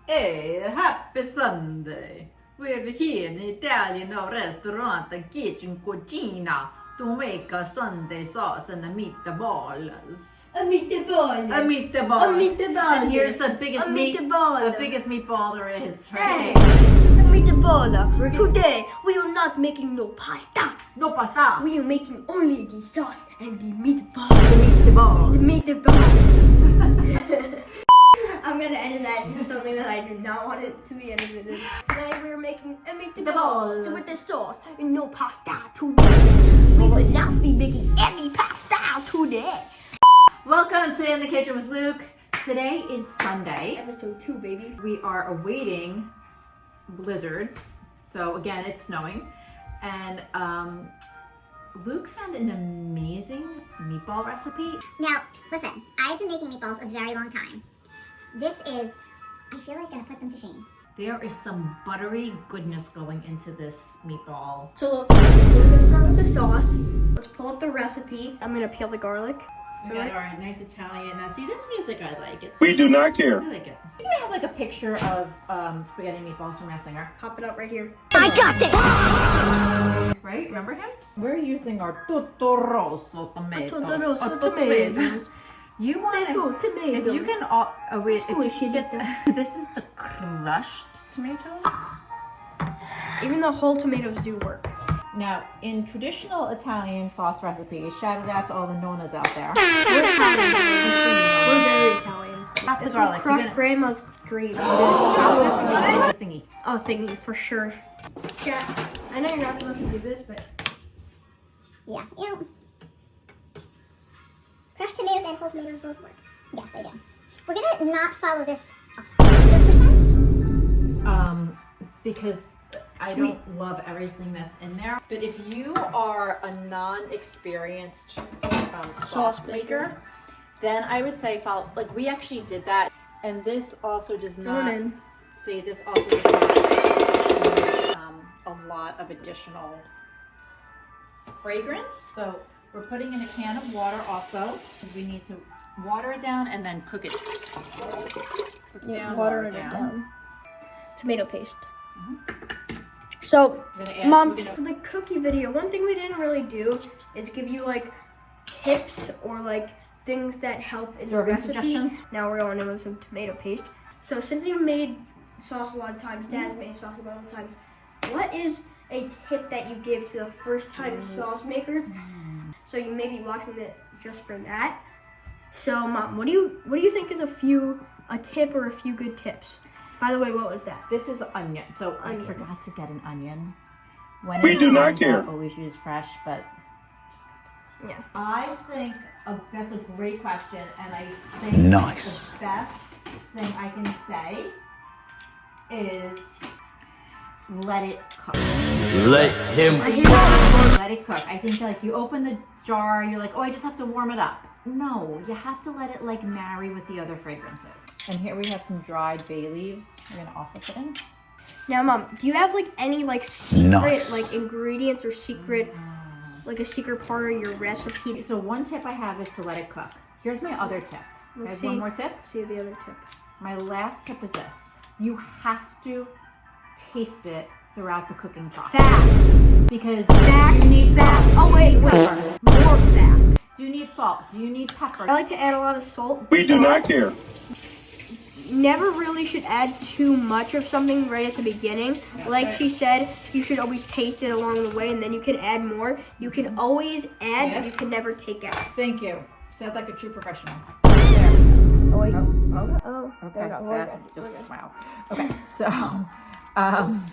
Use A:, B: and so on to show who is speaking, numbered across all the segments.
A: Hey, happy Sunday! We're here in Italian restaurant kitchen cucina to make a Sunday sauce and a meatballs.
B: A meatball.
A: A meatball.
B: A meatball.
A: And here's the biggest
B: A meatball.
A: the biggest meatball there is,
B: Hey,
A: right?
B: a meatball. Today we are not making no pasta.
A: No pasta.
B: We are making only the sauce and the meatball.
A: The meatballs.
B: The meatball. I'm gonna edit that into something that I do not want it to be edited. Today we're making a meatball with the sauce and no pasta today. We will not be making any pasta today.
A: Welcome to In the Kitchen with Luke. Today is Sunday.
B: Episode 2, baby.
A: We are awaiting blizzard. So again, it's snowing. And Luke found an amazing meatball recipe.
C: Now, listen, I've been making meatballs a very long time. This is, I feel like, gonna put them to shame.
A: There is some buttery goodness going into this meatball.
B: So we're gonna start with the sauce. Let's pull up the recipe. I'm gonna peel the garlic.
A: We got our nice Italian. Now, see, this music I like.
D: We do not care.
A: I like it. You can have like a picture of spaghetti meatballs from that singer.
B: Pop it up right here.
C: I got this!
A: Right? Remember him? We're using our tutto rosso tomatoes.
B: Tutto rosso
A: Oh,
B: tomatoes.
A: You want to, if you can, wait, if you get this is the crushed tomatoes.
B: Even the whole tomatoes do work.
A: Now, in traditional Italian sauce recipes, shout it out to all the nonas out there.
B: We're Italian. We're very Italian.
A: Half the
B: This
A: garlic.
B: will crush grandma's dream.
A: Thingy.
B: Oh, thingy, for sure. Yeah, I know you're not supposed to do this, but...
C: Yeah, you know, crushed tomatoes and whole tomatoes both work. Yes, they do. We're gonna not follow this 100%.
A: Because I don't love everything that's in there. But if you are a non-experienced sauce maker, then I would say follow. Like we actually did that, and this also does not. See, this also does not a lot of additional fragrance. So we're putting in a can of water also. We need to water it down and then cook it. Cook it down, water it down.
B: Tomato paste. So,
A: Add,
B: Mom, for the cookie video, one thing we didn't really do is give you like tips or like things that help in the recipe.
A: Suggestions.
B: Now we're going in with some tomato paste. So since you made sauce a lot of times, Dad's made sauce a lot of times, what is a tip that you give to the first time sauce makers? So you may be watching it just for that. So Mom, what do you think is a tip or a few good tips? By the way, what was that?
A: This is onion. So I forgot to get an onion. When
D: We do not care.
A: I always use fresh, but
B: Yeah.
A: I think that's a great question, and I think
D: Nice.
A: the best thing I can say is let it cook.
D: Let him.
A: Let it cook. I think like you open the jar, you're like, oh, I just have to warm it up. No, you have to let it like marry with the other fragrances. And here we have some dried bay leaves. We're gonna also put in.
B: Now, Mom, do you have like any like secret
D: Nice.
B: like ingredients or secret like a secret part of your recipe?
A: So one tip I have is to let it cook. Here's my other tip. I
B: Let's
A: have
B: see.
A: one more tip.
B: See the other tip.
A: My last tip is this. You have to taste it throughout the cooking process.
B: Facts.
A: Because
B: Facts.
A: you need
B: Facts.
A: salt.
B: Oh wait, wait.
A: Pepper.
B: More facts.
A: Do you need salt? Do you need pepper?
B: I like to add a lot of salt.
D: We do not care.
B: Never really should add too much of something right at the beginning. Like she said, you should always taste it along the way and then you can add more. You can always add, but you can never take out.
A: Thank you. Said like a true professional.
B: Oh wait.
A: Oh,
B: Oh,
A: okay.
B: there we go.
A: That just, wow. Okay, so
B: Sorry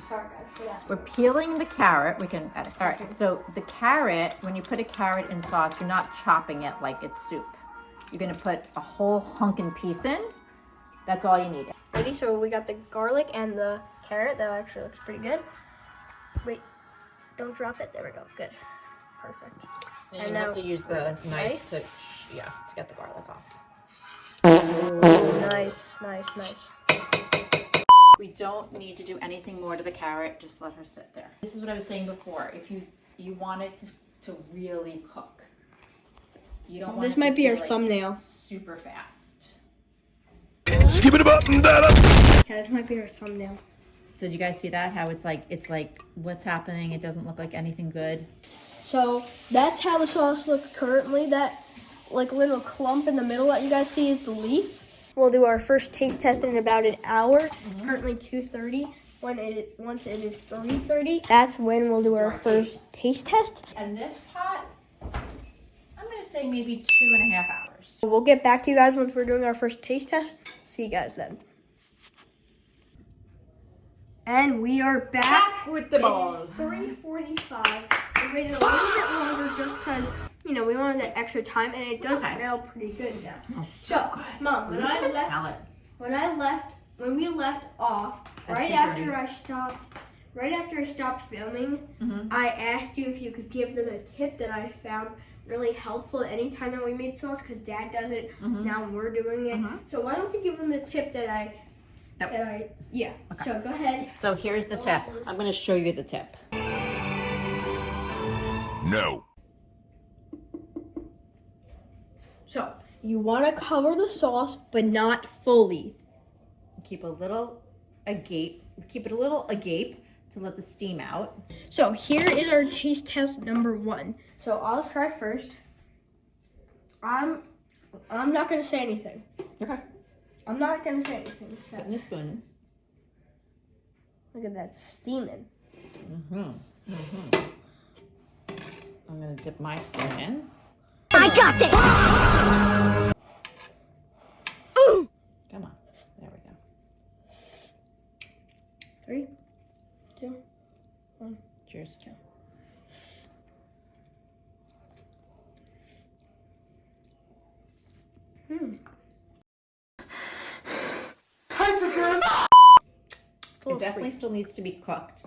B: guys for that.
A: we're peeling the carrot. We can edit. All right, so the carrot, when you put a carrot in sauce, you're not chopping it like it's soup. You're gonna put a whole hunkin' piece in. That's all you need.
B: Ready? So we got the garlic and the carrot. That actually looks pretty good. Wait, don't drop it. There we go. Good. Perfect.
A: And
B: And
A: you have
B: now-
A: to use the knife to get the garlic off.
B: Nice, nice, nice.
A: We don't need to do anything more to the carrot. Just let her sit there. This is what I was saying before. If you want it to really cook, you don't want
B: This
A: it
B: might
A: to
B: be our
A: like
B: thumbnail.
A: super fast.
D: Skip it up and down.
B: Yeah, this might be our thumbnail.
A: So do you guys see that? How it's like what's happening? It doesn't look like anything good.
B: So that's how the sauce looks currently. That like little clump in the middle that you guys see is the leaf. We'll do our first taste test in about an hour. Currently 2:30. Once it is 3:30, that's when we'll do our first taste test.
A: And this pot, I'm gonna say maybe 2.5 hours.
B: We'll get back to you guys once we're doing our first taste test. See you guys then. And we are back
A: with the balls.
B: It is 3:45. We waited a little bit longer just because, you know, we wanted that extra time, and it does smell pretty good now. So, Mom, when we left off, right after I stopped filming, I asked you if you could give them a tip that I found really helpful anytime that we made sauce, because Dad does it, now we're doing it. So why don't you give them the tip So go ahead.
A: So here's the tip. I'm gonna show you the tip.
D: No.
B: So you want to cover the sauce, but not fully.
A: Keep it a little agape to let the steam out.
B: So here is our taste test number 1. So I'll try first. I'm not gonna say anything.
A: Okay.
B: I'm not gonna say anything.
A: Put in a spoon.
B: Look at that steaming.
A: I'm gonna dip my spoon in.
C: I got this!
A: Come on. There we go.
B: 3, 2, 1.
A: Cheers. It definitely still needs to be cooked.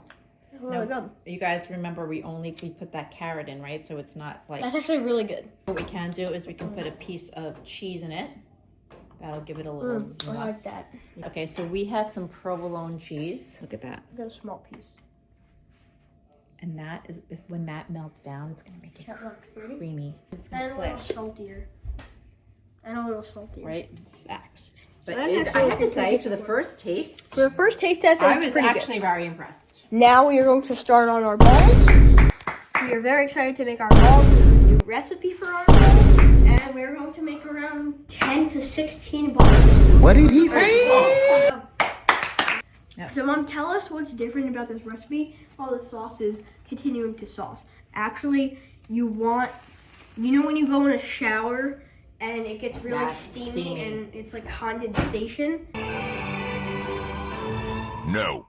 A: Now, you guys remember we put that carrot in, right? So it's not like...
B: That's actually really good.
A: What we can do is we can put a piece of cheese in it. That'll give it a little zest.
B: I like that.
A: Okay, so we have some provolone cheese. Look at that.
B: I got a small piece.
A: And that is, when that melts down, it's gonna make it creamy. It's gonna
B: And a little
A: splash.
B: saltier.
A: Right? Facts. But
B: I'm
A: I
B: actually
A: have to say, for the first tast,
B: For the first taste test,
A: I
B: it's
A: was
B: pretty
A: actually very impressed.
B: good. Now we are going to start on our balls. We are very excited to make our balls with a new recipe for our balls. And we're going to make around 10 to 16 balls.
D: What did he say?
B: So Mom, tell us what's different about this recipe while the sauce is continuing to sauce. Actually, you know when you go in a shower and it gets really steamy and it's like condensation?
D: No.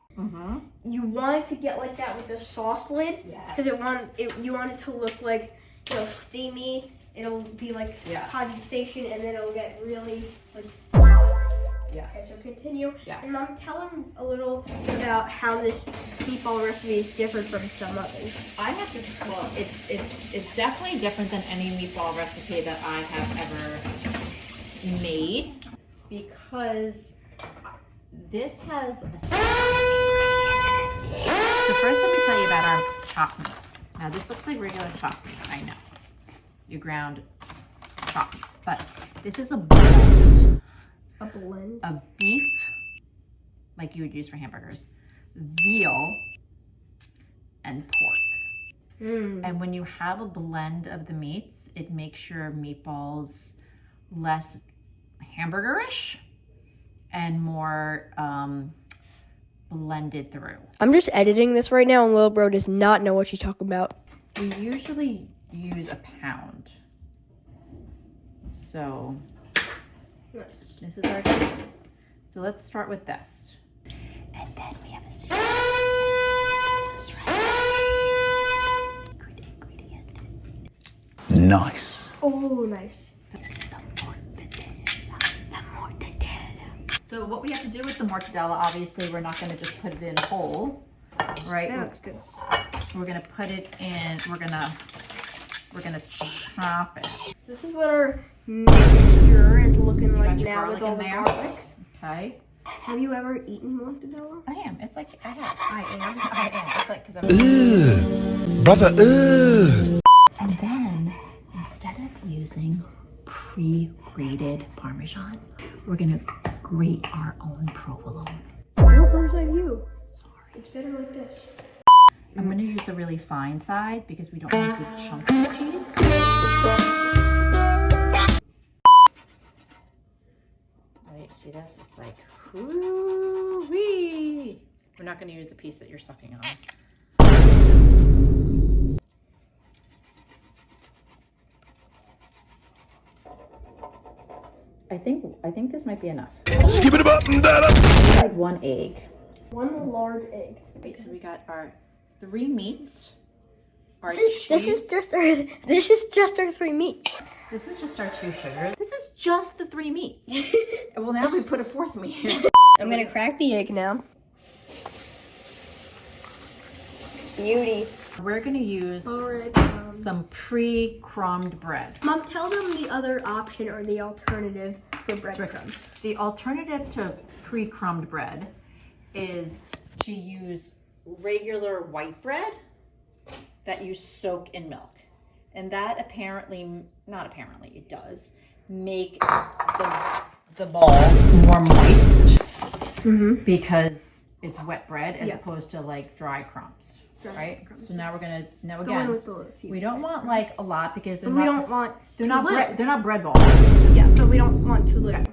B: You want it to get like that with the sauce lid, because you want it to look like, you know, steamy. It'll be like condensation, and then it'll get really like.
A: Yes.
B: Okay, so continue.
A: Yes.
B: And Mom, tell them a little about how this meatball recipe is different from some others.
A: I have to. Well, it's definitely different than any meatball recipe that I have ever made, because this has a... So first let me tell you about our chopped meat. Now this looks like regular chopped meat, I know. You ground chopped meat. But this is a blend of beef, like you would use for hamburgers, veal, and pork. And when you have a blend of the meats, it makes your meatballs less hamburgerish and more blended through.
B: I'm just editing this right now, and Lil Bro does not know what she's talking about.
A: We usually use a pound. So this is our chicken. So let's start with this. And then we have a secret ingredient.
D: Nice.
B: Oh, nice.
A: So what we have to do with the mortadella, obviously we're not going to just put it in whole, right?
B: That looks good.
A: We're going to put it in, we're going to chop it.
B: So this is what our mixture is looking like now with all the garlic.
A: Okay.
B: Have you ever eaten mortadella?
A: I am. It's like, I am. It's like, because I'm...
D: Brother,
A: And then, instead of using pre-grated Parmesan, we're gonna grate our own provolone.
B: bird's eye view. It's better like this.
A: I'm going to use the really fine side because we don't want big chunks of cheese. Right, see this? It's like, whoo-wee. We're not going to use the piece that you're sucking on. I think this might be enough.
D: Skip it about that.
A: We need 1 egg.
B: 1 large egg.
A: Right, so we got our 3 meats. Our
B: This is just our 3 meats.
A: This is just our 2 sugars. This is just the 3 meats. Well, now we put a 4th meat.
B: I'm gonna crack the egg now. Beauty.
A: We're gonna use some pre-crumbed bread.
B: Mom, tell them the other option or the alternative for breadcrumbs.
A: The alternative to pre-crumbed bread is to use regular white bread that you soak in milk. And that it does make the balls more moist because it's wet bread as opposed to like dry crumbs. Right? So now we're gonna we don't want like a lot because they're not bread balls.
B: Yeah, but we don't want too little.
A: Okay.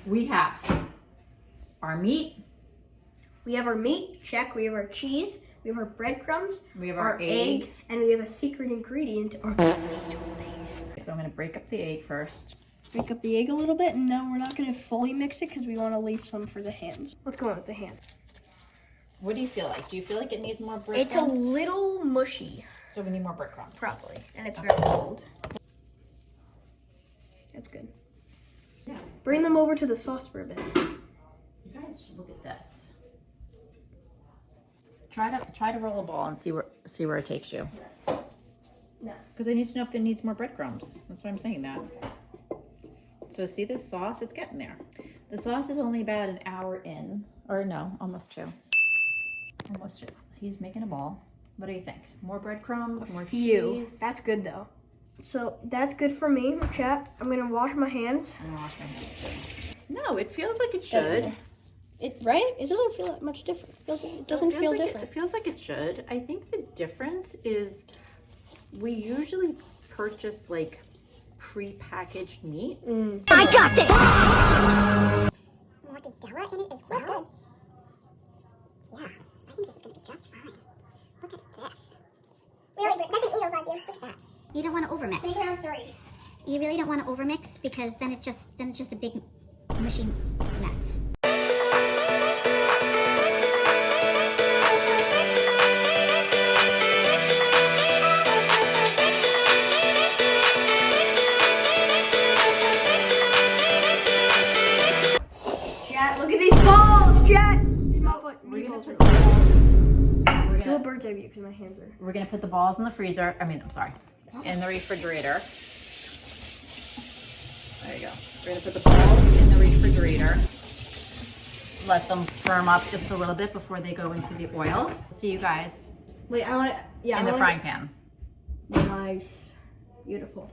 A: We have our meat.
B: We have our meat, check. We have our cheese. We have our breadcrumbs.
A: We have our egg.
B: And we have a secret ingredient, our tomato paste.
A: So I'm gonna break up the egg first.
B: Break up the egg a little bit, and now we're not gonna fully mix it because we want to leave some for the hands. Let's go on with the hand.
A: What do you feel like? Do you feel like it needs more
B: It's a
A: breadcrumbs?
B: little mushy,
A: So we need more breadcrumbs.
B: probably, and it's very cold. That's good.
A: Yeah.
B: Bring them over to the sauce for a bit.
A: You guys should look at this. Try to roll a ball and see where it takes you.
B: No.
A: Because I need to know if it needs more breadcrumbs. That's why I'm saying that. So see this sauce? It's getting there. The sauce is only about an hour in, or no, almost 2. Almost 2. He's making a ball. What do you think? More breadcrumbs, more cheese?
B: That's good though. So that's good for me, chat. I'm gonna wash my hands.
A: I'm gonna wash my hands too. No, it feels like it should.
B: It doesn't feel that much different. It doesn't feel different.
A: It feels like it should. I think the difference is we usually purchase like pre-packaged meat.
C: I got this! Mortadella in it is real good. Yeah, I think this is gonna be just fine. Look at this. Really, that's an eagle's eye view. Look at that. You don't want to overmix. Make around 3. You really don't want to overmix because then it's just a big mushy mess.
B: Chat, look at these balls, chat!
A: We're gonna put the balls.
B: Do a bird's eye view because my hands are.
A: We're gonna put the balls in the freezer. In the refrigerator. There you go. We're gonna put the balls in the refrigerator. Let them firm up just a little bit before they go into the oil. See you guys
B: Wait, I want to. Yeah.
A: in the frying pan.
B: Nice. Beautiful.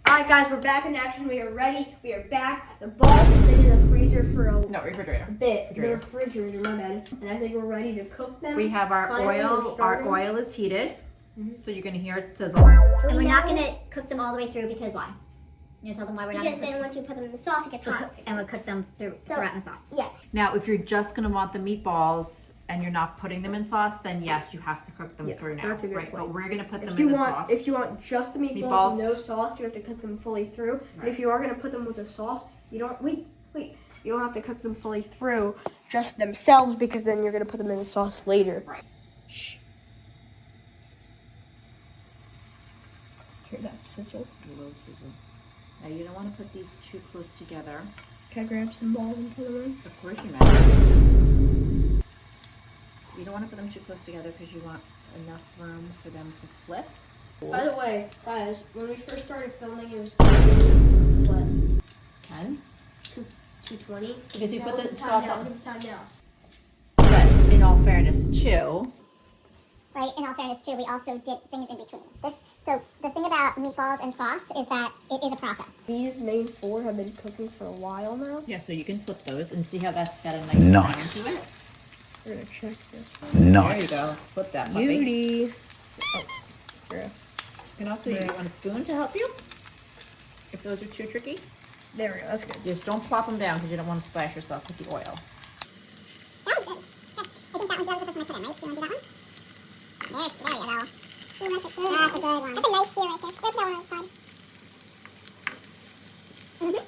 B: Alright, guys, we're back in action. We are ready. We are back. The balls have been in the freezer for a
A: No, refrigerator.
B: bit. The refrigerator, my bad. And I think we're ready to cook them.
A: We have our
B: Finally,
A: oil.
B: we're
A: Our
B: starting.
A: oil is heated. So you're gonna hear it sizzle.
C: And we're not going to cook them all the way through because why? You tell them why we're not
E: Because
C: going to
E: then once you put them in the sauce, it gets hot.
C: and we'll cook them throughout in the sauce.
E: Yeah.
A: Now, if you're just gonna want the meatballs and you're not putting them in sauce, then yes, you have to cook them through now.
B: that's a good
A: right?
B: point.
A: But we're gonna put them
B: If
A: in
B: you
A: the
B: want,
A: sauce.
B: if you want just the meatballs, no sauce, you have to cook them fully through. But if you are gonna put them with a sauce, you don't wait. You don't have to cook them fully through, just themselves, because then you're gonna put them in the sauce later.
A: Right.
B: Shh. Hear that sizzle?
A: Low sizzle. Now you don't want to put these too close together.
B: Can I grab some balls and put them in?
A: Of course you may. You don't want to put them too close together because you want enough room for them to flip.
B: By the way, guys, when we first started filming, it was what?
A: 10.
B: 220.
A: Because you put the
B: Time
A: sauce
B: now.
A: on.
B: Look at the time now.
A: But in all fairness, too,
C: Right, in all fairness too, we also did things in between. This So the thing about meatballs and sauce is that it is a process.
B: These main 4 have been cooking for a while now.
A: Yeah, so you can flip those and see how that's got a nice
D: Nice.
A: brown to it.
B: We're gonna check this.
D: Nice.
A: There you go. Flip that puppy.
B: Beauty.
A: You can also use one spoon to help you if those are too tricky.
B: There we go. That's good.
A: Just don't plop them down because you don't want to splash yourself with the oil.
C: That was good. I think that one's the first one I put in, right? You want to do that one? There you go. Ooh, that's a good one. That's a good one. That's a nice sear right there. Let's put that one on the side. Beauty.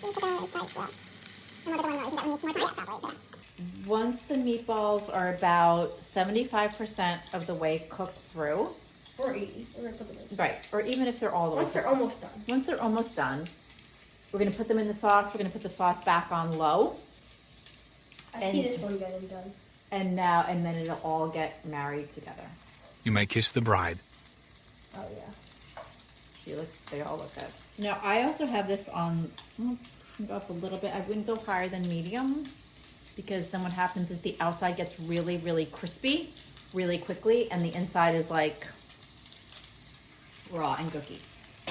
C: Put that on the side as well. And look at the one that needs more time. Probably.
A: Once the meatballs are about 75% of the way cooked through,
B: Or 80. We're gonna put this.
A: right, or even if they're all the way
B: Once they're
A: through.
B: almost done.
A: Once they're almost done, we're going to put them in the sauce. We're going to put the sauce back on low.
B: I
A: And-
B: see this one getting done.
A: And then it'll all get married together.
E: You may kiss the bride.
B: Oh yeah.
A: They all look good. So now I also have this on, go up a little bit. I wouldn't go higher than medium because then what happens is the outside gets really, really crispy really quickly and the inside is like raw and gooky.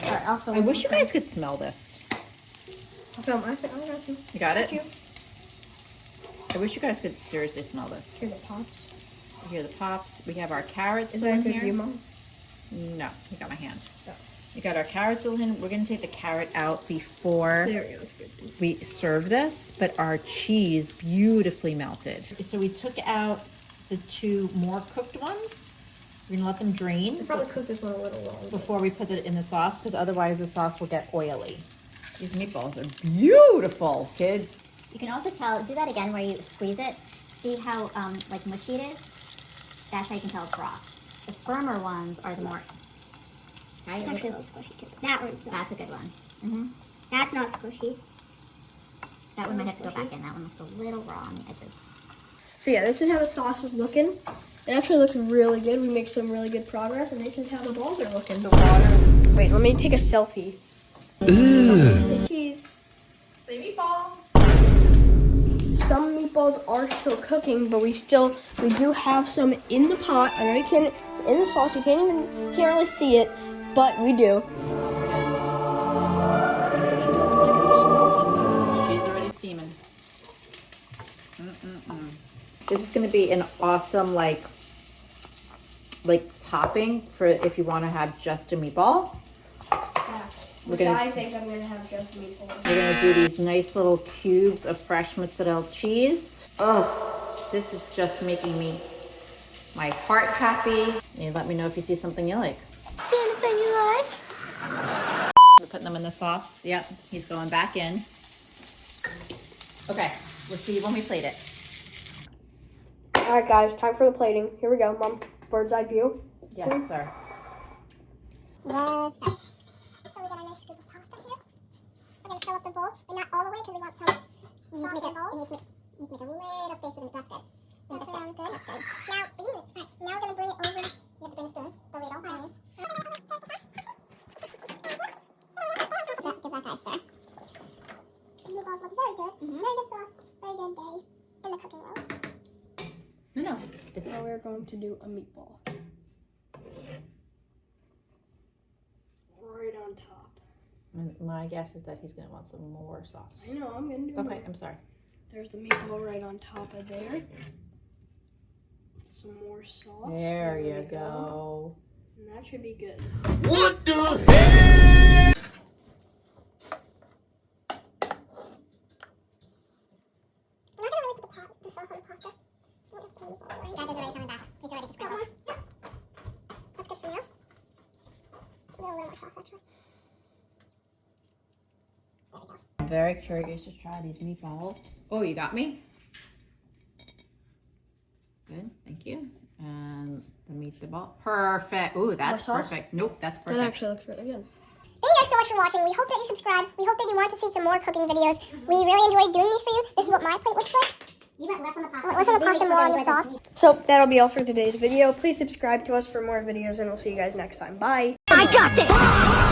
B: All right, I'll film.
A: I wish you guys could smell this.
B: I'll film. I got you.
A: You got it?
B: Thank you.
A: I wish you guys could seriously smell this.
B: Here's the pops.
A: Here are the pops. We have our carrots
B: Is
A: still
B: that
A: in
B: good for
A: here.
B: you, Mom?
A: No, you got my hand.
B: No.
A: We got our carrots still in. We're gonna take the carrot out before
B: There we go. That's good.
A: we serve this, but our cheese beautifully melted. So we took out the 2 more cooked ones. We're gonna let them drain
B: I'll probably cook this one a little longer.
A: before we put it in the sauce because otherwise the sauce will get oily. These meatballs are beautiful, kids.
C: You can also tell, do that again where you squeeze it. See how like mushy it is? That's how you can tell it's raw. The firmer ones are the more, right?
F: Actually, a little squishy too. That one's not.
C: That's a good one.
F: That's not squishy.
C: That one might have to go back in. That one looks a little raw on the edges.
B: So yeah, this is how the sauce is looking. It actually looks really good. We make some really good progress, and this is how the balls are looking. The water. Wait, let me take a selfie. Cheese.
A: Say meatball.
B: Some meatballs are still cooking, but we do have some in the pot. I know you can't in the sauce. You can't really see it, but we do.
A: Cheese already steaming. This is gonna be an awesome like topping for if you want to have just a meatball. We're gonna-
B: I think I'm gonna have just meatballs.
A: We're gonna do these nice little cubes of fresh mozzarella cheese. Oh, this is just making my heart happy. And let me know if you see something you like.
C: See anything you like?
A: We're putting them in the sauce. Yep, he's going back in. Okay, we'll see you when we plate it.
B: All right, guys, time for the plating. Here we go, Mom. Bird's eye view.
A: Yes, sir.
C: Yes, sir. So we got a nice scoop of pasta here. We're going to fill up the bowl, but not all the way because we want some sauce and balls. You need to make a little space with it. That's good. That's good. That's good. Now, now we're going to bring it over. You have to bring the spoon, the ladle, I mean. Give that guy a stir. The meatballs look very good. Very good sauce. Very good day in the cooking world.
A: No.
B: Now we're going to do a meatball. Right on top.
A: My guess is that he's gonna want some more sauce.
B: I know, I'm gonna do
A: Okay,
B: more.
A: I'm sorry.
B: There's the meatball right on top of there. Some more sauce.
A: There
B: we
A: you go.
B: And that should be good.
D: What the hell?
C: We're not gonna really put the sauce on the pasta. Dad is already coming back. He's already just grabbed it. That's good for you. A little more sauce, actually.
A: I'm very curious to try these meatballs. Oh, you got me? Good, thank you. And the meatball. Perfect. Ooh, that's
B: sauce?
A: perfect. Nope, that's
B: That
A: perfect.
B: actually looks really good.
C: Thank you guys so much for watching. We hope that you subscribe. We hope that you want to see some more cooking videos. We really enjoy doing these for you. This is what my plate looks like.
F: You went less on the pasta.
C: Less on the pasta, more on the sauce.
B: So that'll be all for today's video. Please subscribe to us for more videos, and we'll see you guys next time. Bye.
C: I got this!